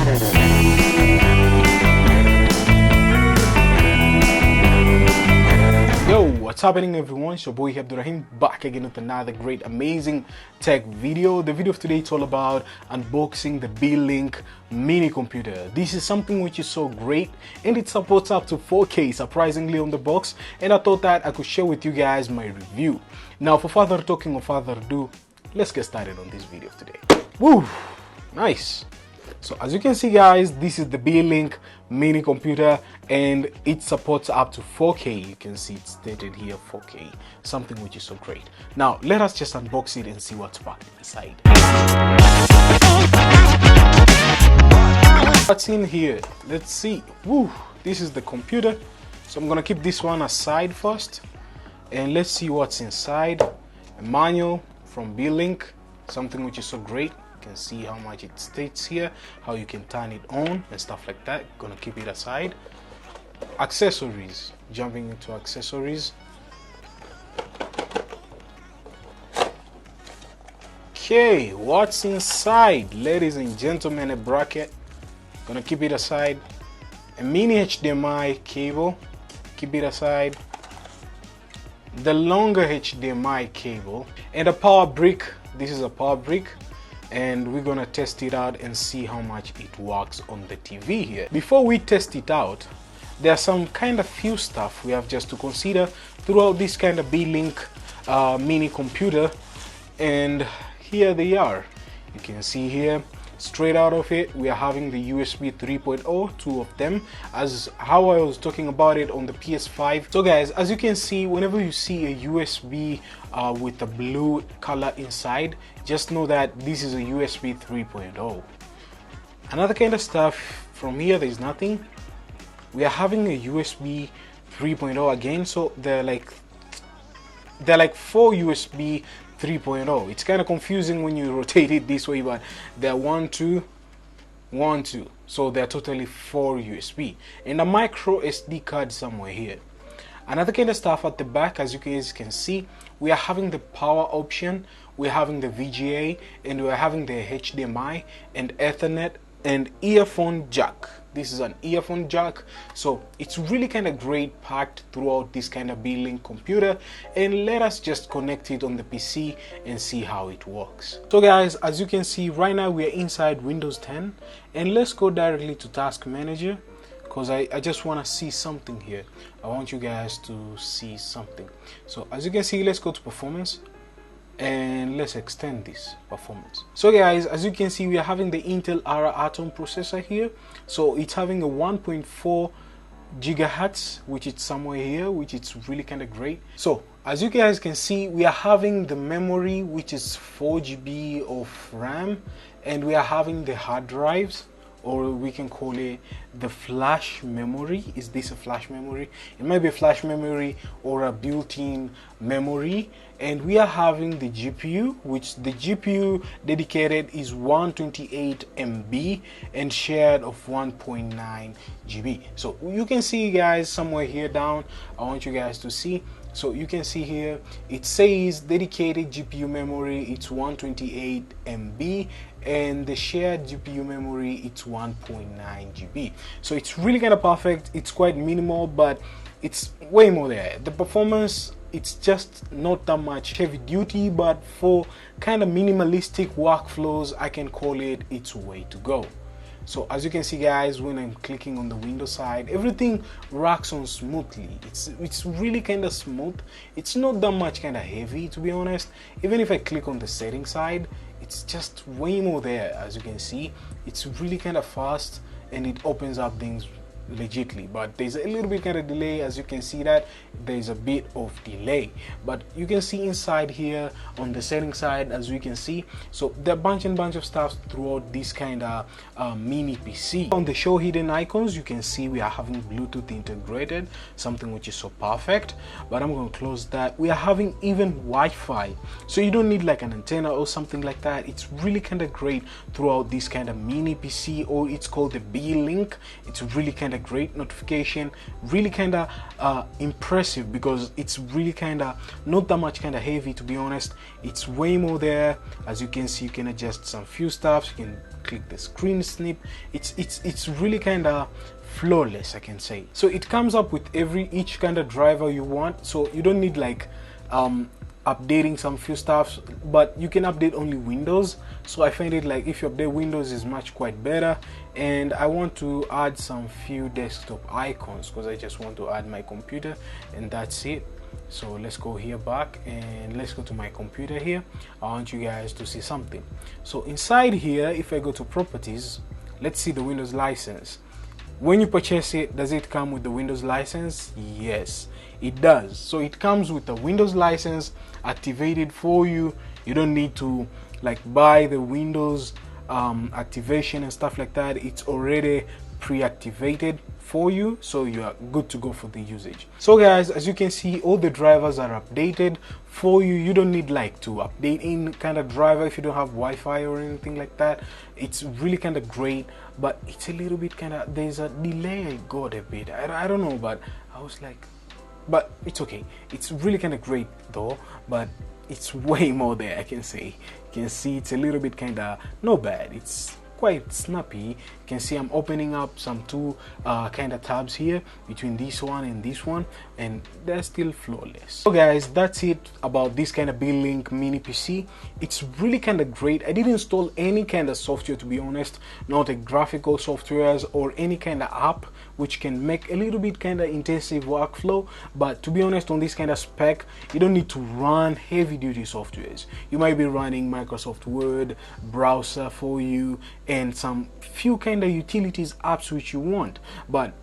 Yo, what's happening everyone? It's your boy Abdurrahim back again with another great amazing tech video. The video of today is all about unboxing the Beelink mini computer. This is something which is so great and it supports up to 4K surprisingly on the box, and I thought that I could share with you guys my review. Now for further talking or further ado, let's get started on this video today. Woo! Nice! So as you can see guys, this is the Beelink mini computer and it supports up to 4K. You can see it's stated here 4K, something which is so great. Now let us just unbox it and see what's packed inside. What's in here? Let's see. Woo! This is the computer. So I'm gonna keep this one aside first and let's see what's inside. A manual from Beelink, something which is so great. You can see how much it states here, how you can turn it on and stuff like that. Gonna keep it aside. Accessories, jumping into accessories. Okay, what's inside? Ladies and gentlemen, a bracket. Gonna keep it aside. A mini HDMI cable, keep it aside. The longer HDMI cable and a power brick. This is a power brick, and we're gonna test it out and see how much it works on the TV here. Before we test it out, there are some kind of few stuff we have just to consider throughout this kind of Beelink mini computer, and here they are. You can see here straight out of it we are having the USB 3.0, two of them, as how I was talking about it on the PS5. So guys, as you can see, whenever you see a USB with a blue color inside, just know that this is a USB 3.0. Another kind of stuff from here, there's nothing. We are having a USB 3.0 again, so they're like 4 USB 3.0. It's kind of confusing when you rotate it this way, but they're 1 2 1 2, so they're totally 4 USB and a micro SD card somewhere here. Another kind of stuff at the back, as you guys can see, we are having the power option, we're having the VGA, and we're having the HDMI and Ethernet and earphone jack. This is an earphone jack, so it's really kind of great packed throughout this kind of Beelink computer. And let us just connect it on the PC and see how it works. So guys, as you can see right now we are inside Windows 10, and let's go directly to Task Manager because I just want to see something here. I want you guys to see something. So as you can see, let's go to Performance and let's extend this performance. So guys, as you can see, we are having the Intel Ara Atom processor here, so it's having a 1.4 gigahertz, which is somewhere here, which is really kind of great. So as you guys can see, we are having the memory, which is 4 GB of RAM, and we are having the hard drives, or we can call it the flash memory. Is this a flash memory? It might be a flash memory or a built-in memory. And we are having the GPU, which the GPU dedicated is 128 MB and shared of 1.9 GB. So you can see guys somewhere here down, I want you guys to see. So you can see here it says dedicated GPU memory, it's 128 MB, and the shared GPU memory, it's 1.9 GB. So it's really kind of perfect. It's quite minimal, but it's way more there. The performance, it's just not that much heavy duty, but for kind of minimalistic workflows, I can call it it's way to go. So as you can see guys, when I'm clicking on the Windows side, everything rocks on smoothly. It's really kind of smooth. It's not that much kind of heavy, to be honest. Even if I click on the settings side, it's just way more there. As you can see, it's really kind of fast and it opens up things legitly, but there's a little bit kind of delay. As you can see that there's a bit of delay, but you can see inside here on the setting side, as you can see, so there are bunch of stuff throughout this kind of mini PC. On the show hidden icons, you can see we are having Bluetooth integrated, something which is so perfect, but I'm going to close that. We are having even Wi-Fi, so you don't need like an antenna or something like that. It's really kind of great throughout this kind of mini PC, or it's called the Beelink. It's really kind of great. Notification really kind of impressive because it's really kind of not that much kind of heavy, to be honest. It's way more there. As you can see, you can adjust some few stuff. You can click the screen snip. It's really kind of flawless, I can say. So it comes up with each kind of driver you want, so you don't need like updating some few stuff, but you can update only Windows. So I find it like if you update Windows is much quite better. And I want to add some few desktop icons because I just want to add my computer, and that's it. So let's go here back and let's go to my computer here. I want you guys to see something. So inside here, if I go to properties, let's see the Windows license. When you purchase it, does it come with the Windows license? Yes, it does. So it comes with the Windows license activated for you. You don't need to like buy the Windows activation and stuff like that. It's already pre-activated for you, so you are good to go for the usage. So guys, as you can see, all the drivers are updated for you. You don't need like to update in kind of driver if you don't have Wi-Fi or anything like that. It's really kind of great, but it's a little bit kind of, there's a delay I got a bit. I don't know, but I was like, but it's okay. It's really kind of great though, but it's way more there, I can say. You can see it's a little bit kind of not bad. It's quite snappy. You can see I'm opening up some two kind of tabs here between this one and this one, and they're still flawless. So guys, that's it about this kind of Beelink mini PC. It's really kind of great. I didn't install any kind of software, to be honest, not a graphical softwares or any kind of app which can make a little bit kind of intensive workflow. But to be honest, on this kind of spec, you don't need to run heavy duty softwares. You might be running Microsoft Word, browser for you, and some few kind of utilities apps which you want, but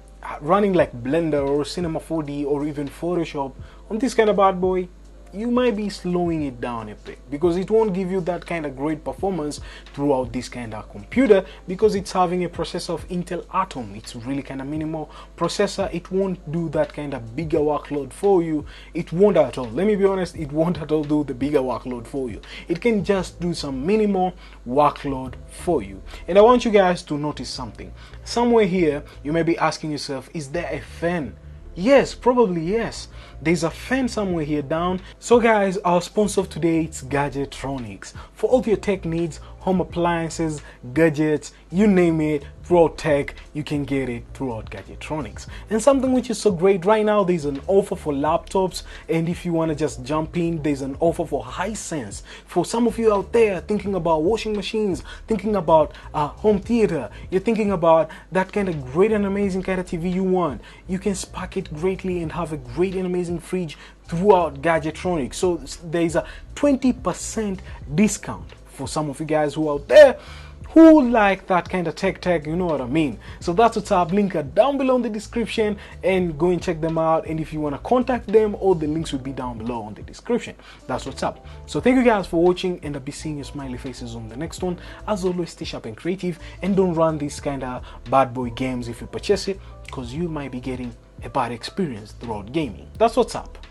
running like Blender or Cinema 4D or even Photoshop on this kind of bad boy, you might be slowing it down a bit because it won't give you that kind of great performance throughout this kind of computer because it's having a processor of Intel Atom. It's really kind of minimal processor. It won't do that kind of bigger workload for you. It won't at all. Let me be honest, it won't at all do the bigger workload for you. It can just do some minimal workload for you. And I want you guys to notice something. Somewhere here, you may be asking yourself, is there a fan? Yes, probably yes. There's a fan somewhere here down. So guys, our sponsor of today is Gadgetronics. For all your tech needs, home appliances, gadgets, you name it, throughout tech, you can get it throughout Gadgetronics. And something which is so great right now, there's an offer for laptops, and if you want to just jump in, there's an offer for Hisense. For some of you out there thinking about washing machines, thinking about home theater, you're thinking about that kind of great and amazing kind of TV you want, you can spark it greatly and have a great and amazing fridge throughout Gadgetronics. So there's a 20% discount for some of you guys who are out there who like that kind of tech, you know what I mean. So that's what's up. Link are down below in the description, and go and check them out. And if you want to contact them, all the links will be down below in the description. That's what's up. So thank you guys for watching, and I'll be seeing your smiley faces on the next one. As always, stay sharp and creative, and don't run these kind of bad boy games if you purchase it, because you might be getting a bad experience throughout gaming. That's what's up.